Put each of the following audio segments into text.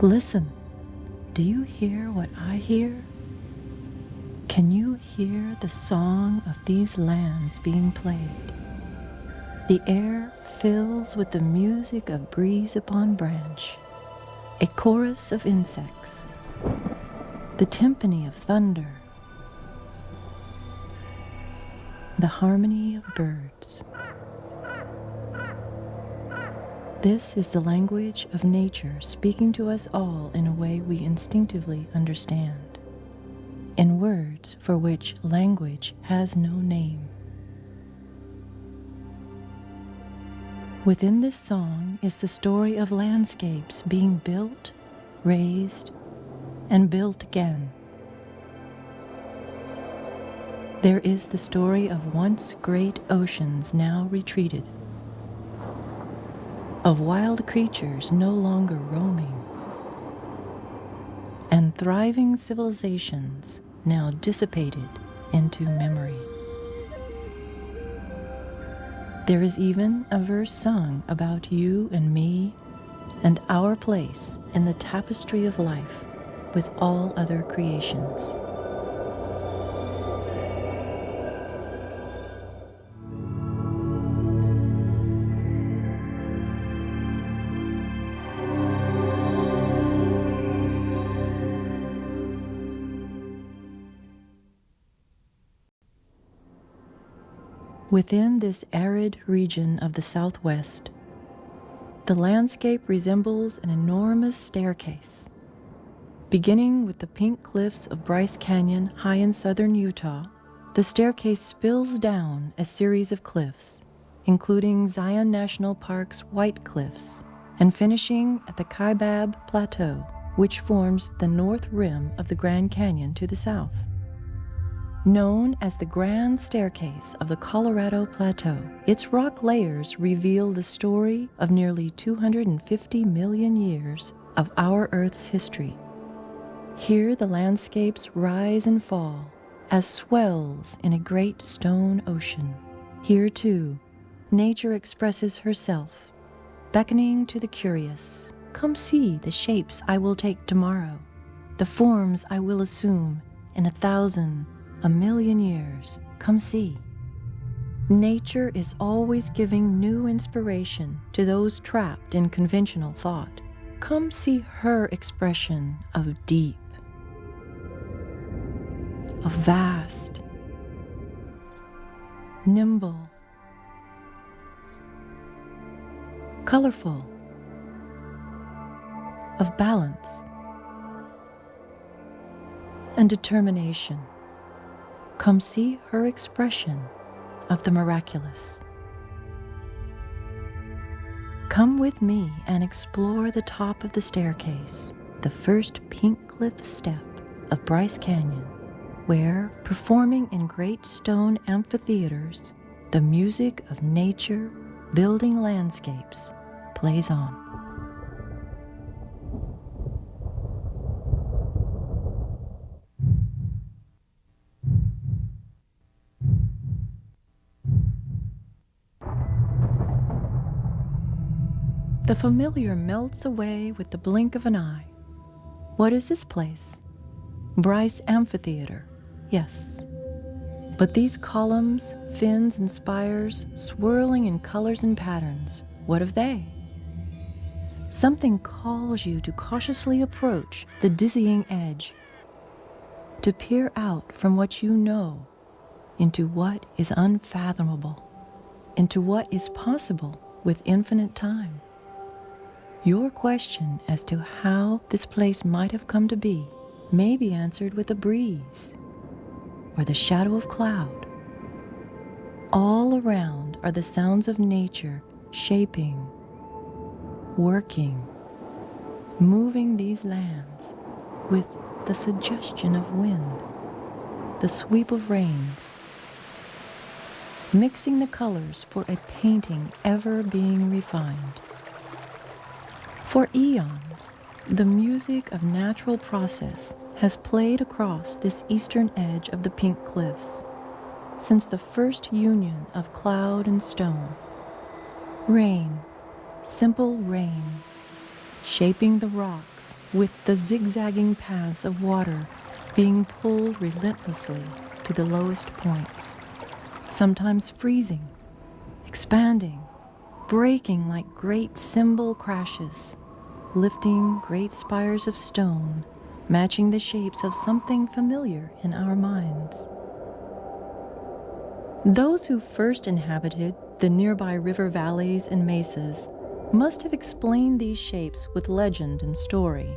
Listen, do you hear what I hear? Can you hear the song of these lands being played? The air fills with the music of breeze upon branch, a chorus of insects, the timpani of thunder, the harmony of birds. This is the language of nature speaking to us all in a way we instinctively understand, in words for which language has no name. Within this song is the story of landscapes being built, raised, and built again. There is the story of once great oceans now retreated, of wild creatures no longer roaming, and thriving civilizations now dissipated into memory. There is even a verse sung about you and me and our place in the tapestry of life with all other creations. Within this arid region of the Southwest, the landscape resembles an enormous staircase. Beginning with the pink cliffs of Bryce Canyon high in southern Utah, the staircase spills down a series of cliffs, including Zion National Park's White Cliffs, and finishing at the Kaibab Plateau, which forms the north rim of the Grand Canyon to the south. Known as the Grand Staircase of the Colorado Plateau, its rock layers reveal the story of nearly 250 million years of our Earth's history. Here the landscapes rise and fall as swells in a great stone ocean. Here, too, nature expresses herself, beckoning to the curious. Come see the shapes I will take tomorrow, the forms I will assume in 1,000, a million years. Come see. Nature is always giving new inspiration to those trapped in conventional thought. Come see her expression of deep, of vast, nimble, colorful, of balance and determination. Come see her expression of the miraculous. Come with me and explore the top of the staircase, the first pink cliff step of Bryce Canyon, where, performing in great stone amphitheaters, the music of nature building landscapes plays on. The familiar melts away with the blink of an eye. What is this place? Bryce Amphitheater, yes. But these columns, fins, and spires, swirling in colors and patterns, what of they? Something calls you to cautiously approach the dizzying edge, to peer out from what you know into what is unfathomable, into what is possible with infinite time. Your question as to how this place might have come to be may be answered with a breeze or the shadow of cloud. All around are the sounds of nature shaping, working, moving these lands with the suggestion of wind, the sweep of rains, mixing the colors for a painting ever being refined. For eons, the music of natural process has played across this eastern edge of the Pink Cliffs since the first union of cloud and stone. Rain, simple rain, shaping the rocks with the zigzagging paths of water being pulled relentlessly to the lowest points, sometimes freezing, expanding, breaking like great cymbal crashes, lifting great spires of stone, matching the shapes of something familiar in our minds. Those who first inhabited the nearby river valleys and mesas must have explained these shapes with legend and story.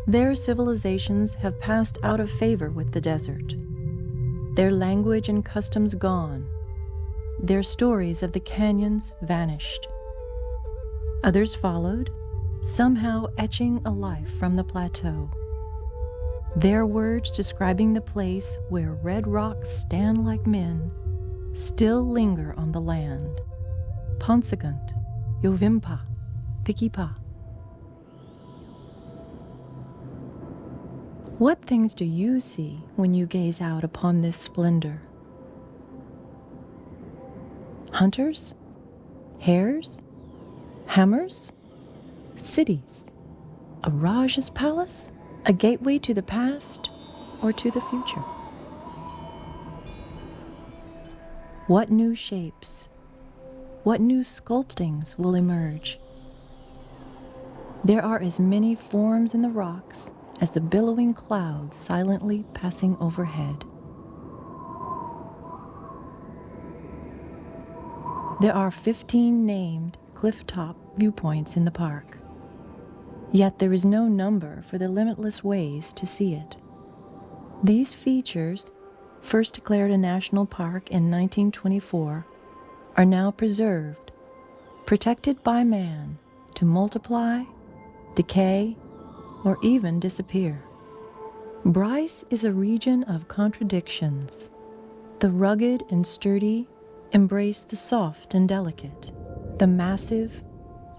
Their civilizations have passed out of favor with the desert, their language and customs gone, their stories of the canyons vanished. Others followed, somehow etching a life from the plateau. Their words describing the place where red rocks stand like men still linger on the land. Ponsagant, Yovimpa, Pikipa. What things do you see when you gaze out upon this splendor? Hunters? Hares? Hammers? Cities? A Raj's palace? A gateway to the past or to the future? What new shapes, what new sculptings will emerge? There are as many forms in the rocks as the billowing clouds silently passing overhead. There are 15 named cliff-top viewpoints in the park, yet there is no number for the limitless ways to see it. These features, first declared a national park in 1924, are now preserved, protected by man to multiply, decay, or even disappear. Bryce is a region of contradictions. The rugged and sturdy embrace the soft and delicate, the massive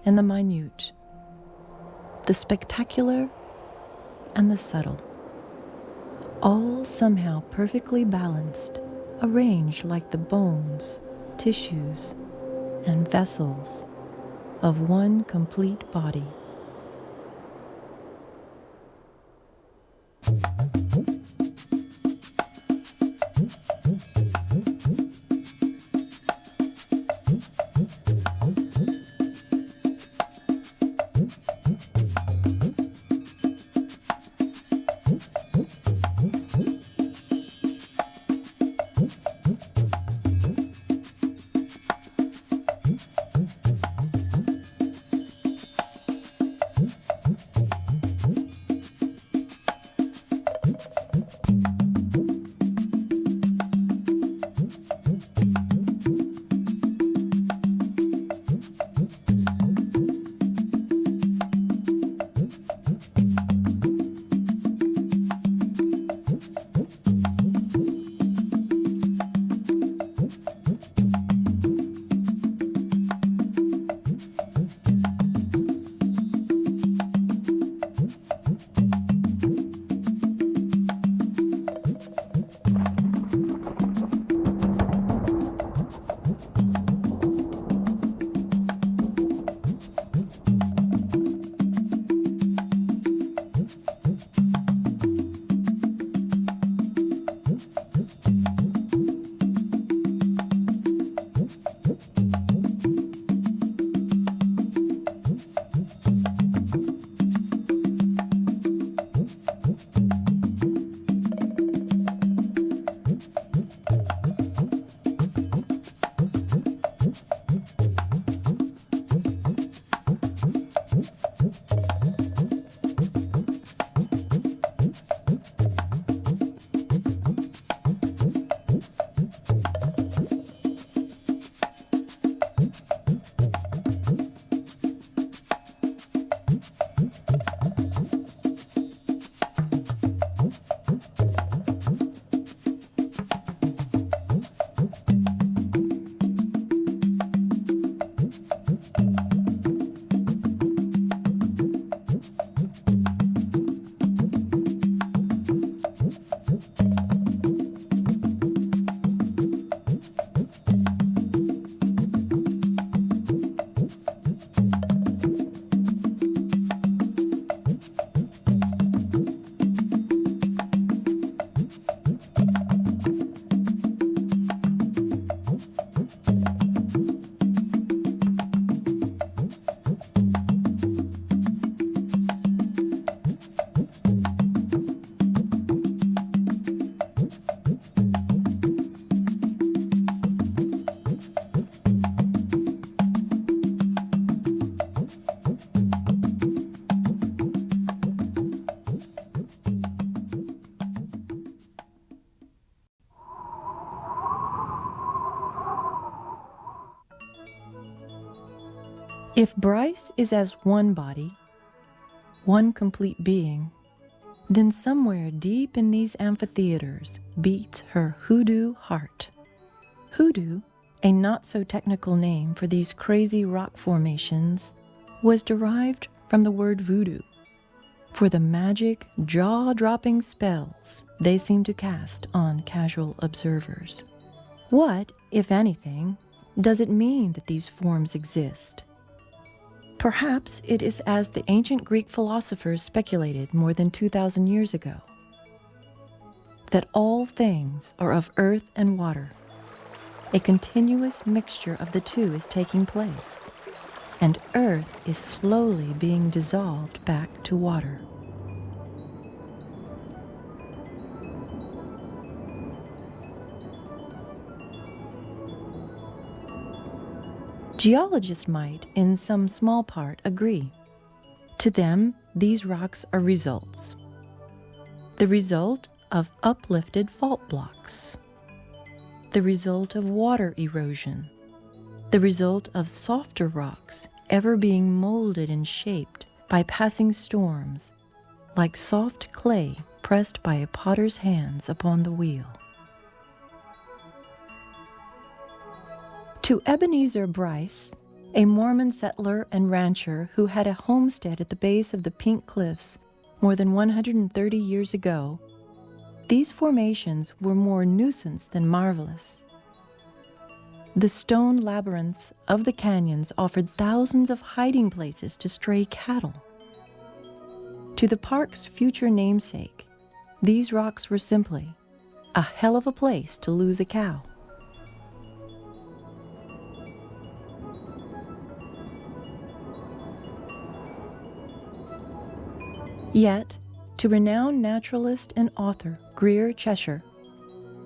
and the minute, the spectacular and the subtle, all somehow perfectly balanced, arranged like the bones, tissues, and vessels of one complete body. If Bryce is as one body, one complete being, then somewhere deep in these amphitheaters beats her hoodoo heart. Hoodoo, a not-so-technical name for these crazy rock formations, was derived from the word voodoo, for the magic, jaw-dropping spells they seem to cast on casual observers. What, if anything, does it mean that these forms exist? Perhaps it is as the ancient Greek philosophers speculated more than 2,000 years ago, that all things are of earth and water. A continuous mixture of the two is taking place, and earth is slowly being dissolved back to water. Geologists might, in some small part, agree. To them, these rocks are results. The result of uplifted fault blocks. The result of water erosion. The result of softer rocks ever being molded and shaped by passing storms, like soft clay pressed by a potter's hands upon the wheel. To Ebenezer Bryce, a Mormon settler and rancher who had a homestead at the base of the Pink Cliffs more than 130 years ago, these formations were more nuisance than marvelous. The stone labyrinths of the canyons offered thousands of hiding places to stray cattle. To the park's future namesake, these rocks were simply a hell of a place to lose a cow. Yet, to renowned naturalist and author Greer Cheshire,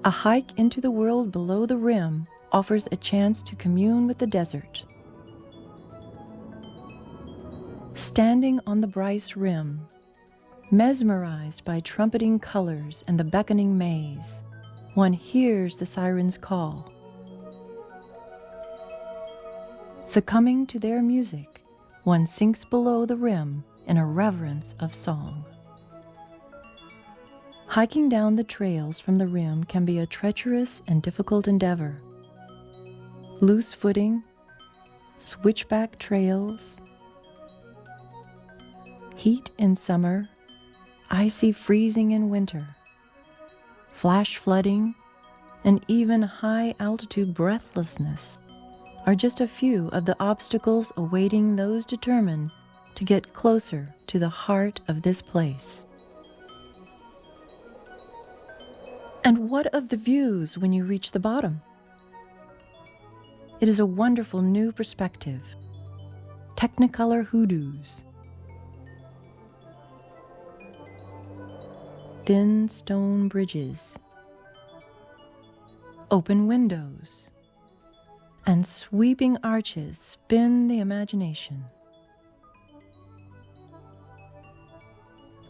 a hike into the world below the rim offers a chance to commune with the desert. Standing on the Bryce Rim, mesmerized by trumpeting colors and the beckoning maze, one hears the sirens call. Succumbing to their music, one sinks below the rim in a reverence of song. Hiking down the trails from the rim can be a treacherous and difficult endeavor. Loose footing, switchback trails, heat in summer, icy freezing in winter, flash flooding, and even high-altitude breathlessness are just a few of the obstacles awaiting those determined to get closer to the heart of this place. And what of the views when you reach the bottom? It is a wonderful new perspective. Technicolor hoodoos. Thin stone bridges. Open windows. And sweeping arches spin the imagination.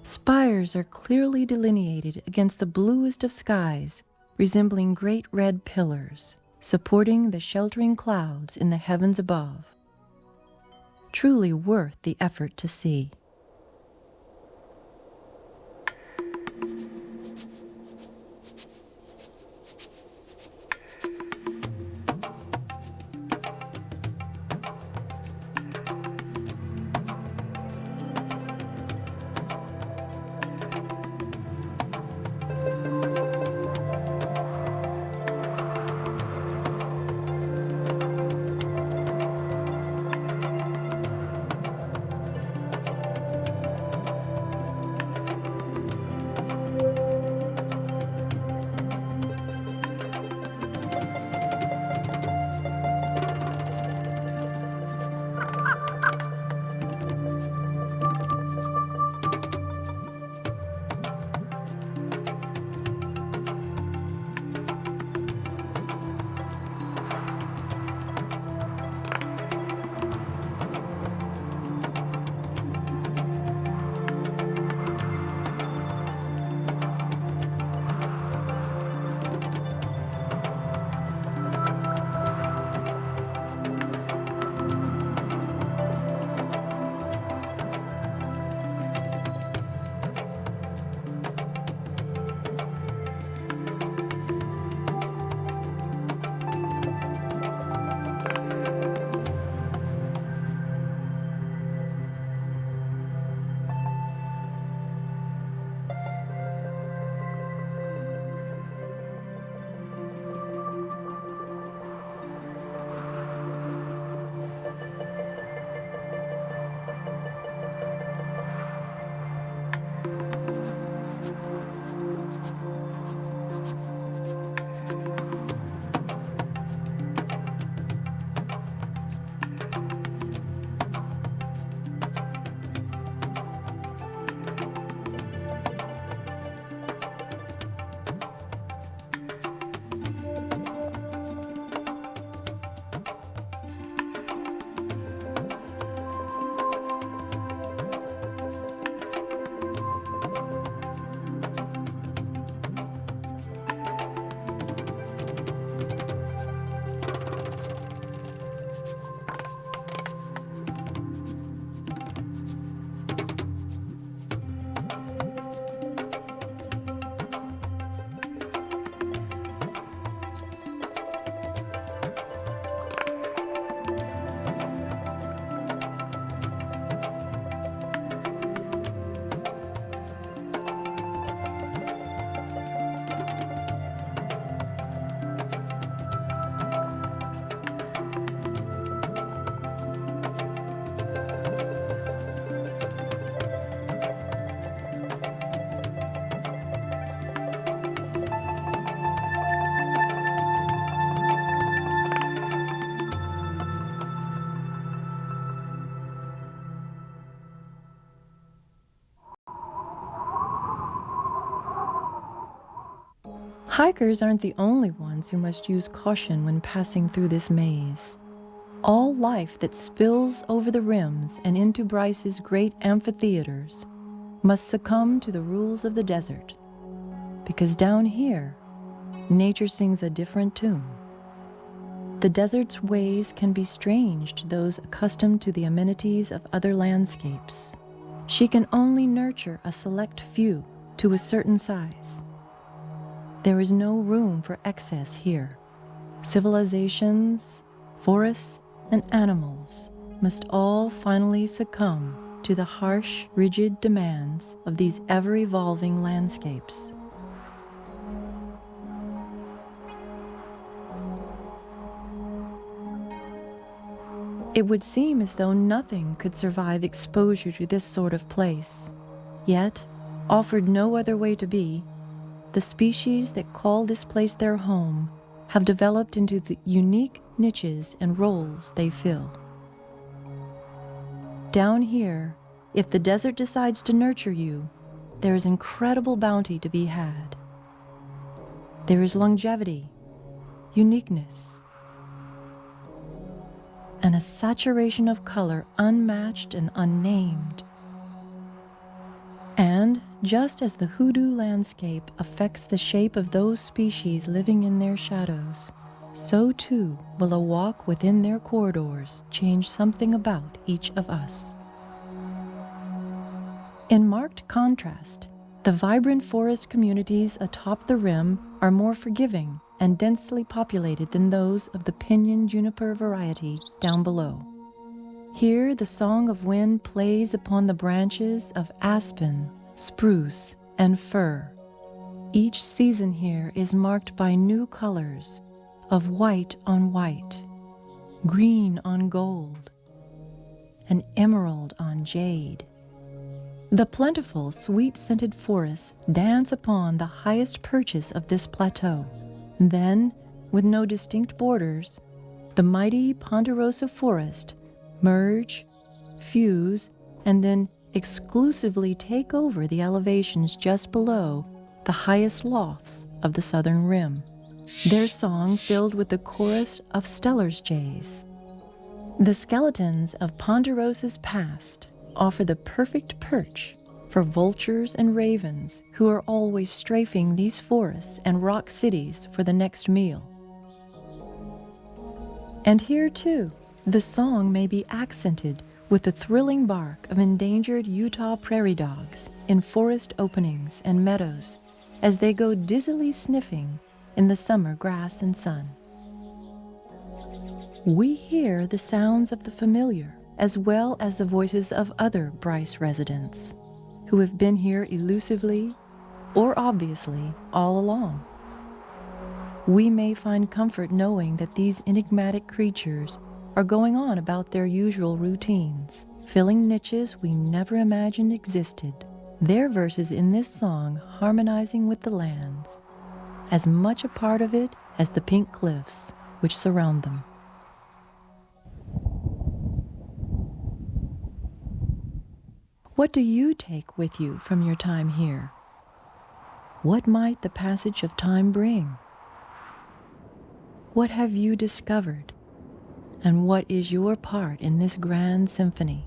Spires are clearly delineated against the bluest of skies, resembling great red pillars, supporting the sheltering clouds in the heavens above. Truly worth the effort to see. Hikers aren't the only ones who must use caution when passing through this maze. All life that spills over the rims and into Bryce's great amphitheaters must succumb to the rules of the desert, because down here, nature sings a different tune. The desert's ways can be strange to those accustomed to the amenities of other landscapes. She can only nurture a select few to a certain size. There is no room for excess here. Civilizations, forests, and animals must all finally succumb to the harsh, rigid demands of these ever-evolving landscapes. It would seem as though nothing could survive exposure to this sort of place. Yet, offered no other way to be, the species that call this place their home have developed into the unique niches and roles they fill. Down here, if the desert decides to nurture you, there is incredible bounty to be had. There is longevity, uniqueness, and a saturation of color unmatched and unnamed. And just as the hoodoo landscape affects the shape of those species living in their shadows, so too will a walk within their corridors change something about each of us. In marked contrast, the vibrant forest communities atop the rim are more forgiving and densely populated than those of the pinyon juniper variety down below. Here the song of wind plays upon the branches of aspen, spruce, and fir. Each season here is marked by new colors of white on white, green on gold, and emerald on jade. The plentiful, sweet-scented forests dance upon the highest perches of this plateau. Then, with no distinct borders, the mighty ponderosa forest merge, fuse, and then exclusively take over the elevations just below the highest lofts of the southern rim, their song filled with the chorus of Steller's jays. The skeletons of Ponderosa's past offer the perfect perch for vultures and ravens who are always strafing these forests and rock cities for the next meal. And here, too, the song may be accented with the thrilling bark of endangered Utah prairie dogs in forest openings and meadows as they go dizzily sniffing in the summer grass and sun. We hear the sounds of the familiar as well as the voices of other Bryce residents who have been here elusively or obviously all along. We may find comfort knowing that these enigmatic creatures are going on about their usual routines, filling niches we never imagined existed, their verses in this song harmonizing with the lands, as much a part of it as the pink cliffs which surround them. What do you take with you from your time here? What might the passage of time bring? What have you discovered? And what is your part in this grand symphony?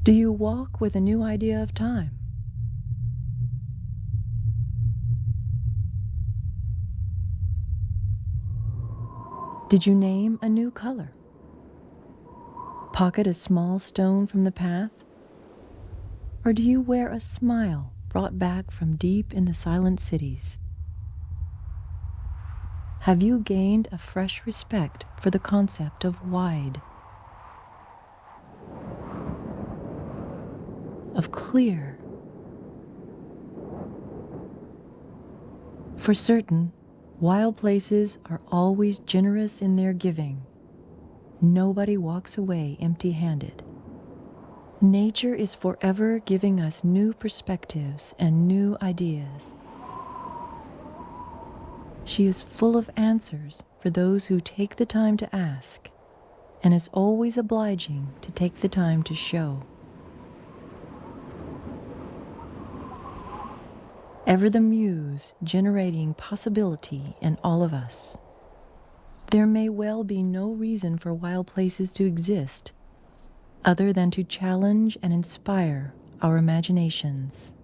Do you walk with a new idea of time? Did you name a new color? Pocket a small stone from the path? Or do you wear a smile brought back from deep in the silent cities? Have you gained a fresh respect for the concept of wide, of clear? For certain, wild places are always generous in their giving. Nobody walks away empty-handed. Nature is forever giving us new perspectives and new ideas. She is full of answers for those who take the time to ask, and is always obliging to take the time to show. ever the muse generating possibility in all of us. There may well be no reason for wild places to exist other than to challenge and inspire our imaginations.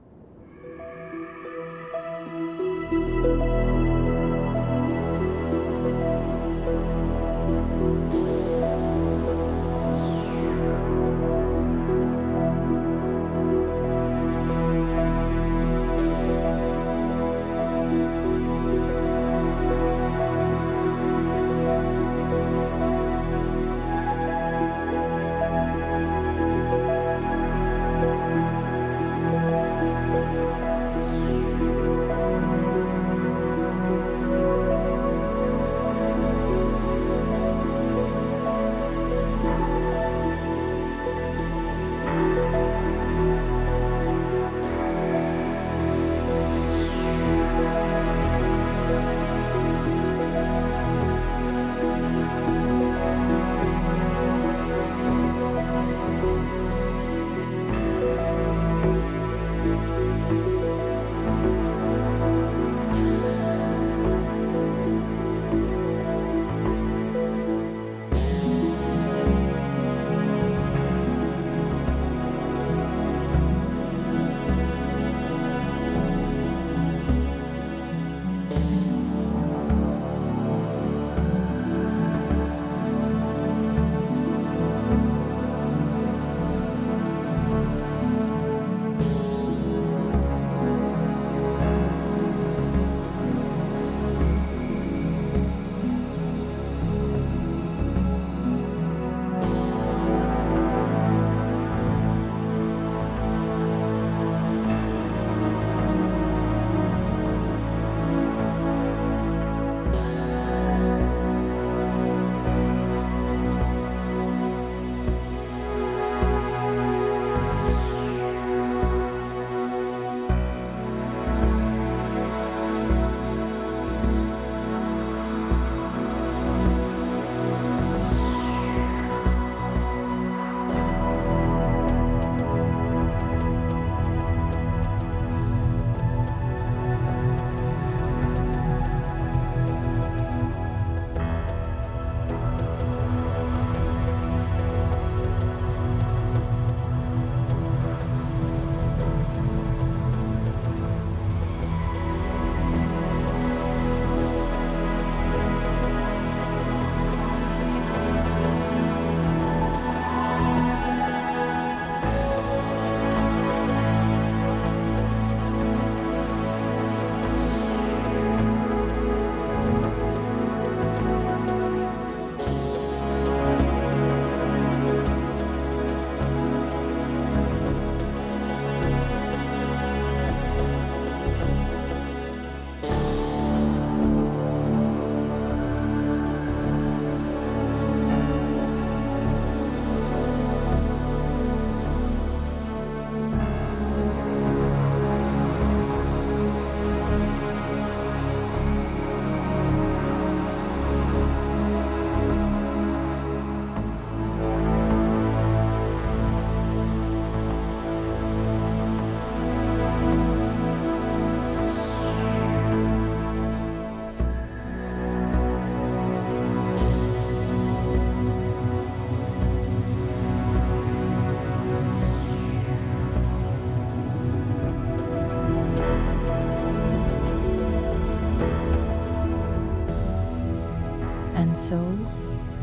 And so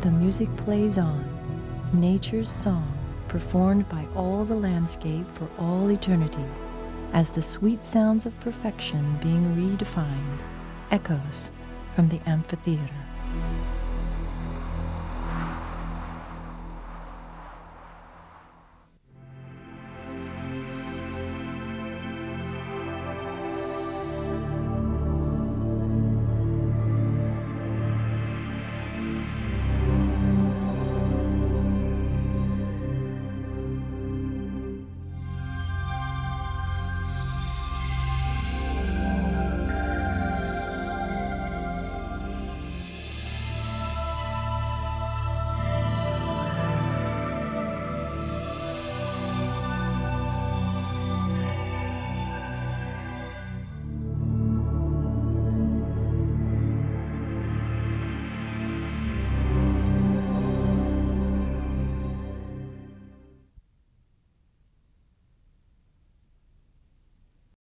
the music plays on, nature's song performed by all the landscape for all eternity, as the sweet sounds of perfection being redefined echoes from the amphitheater.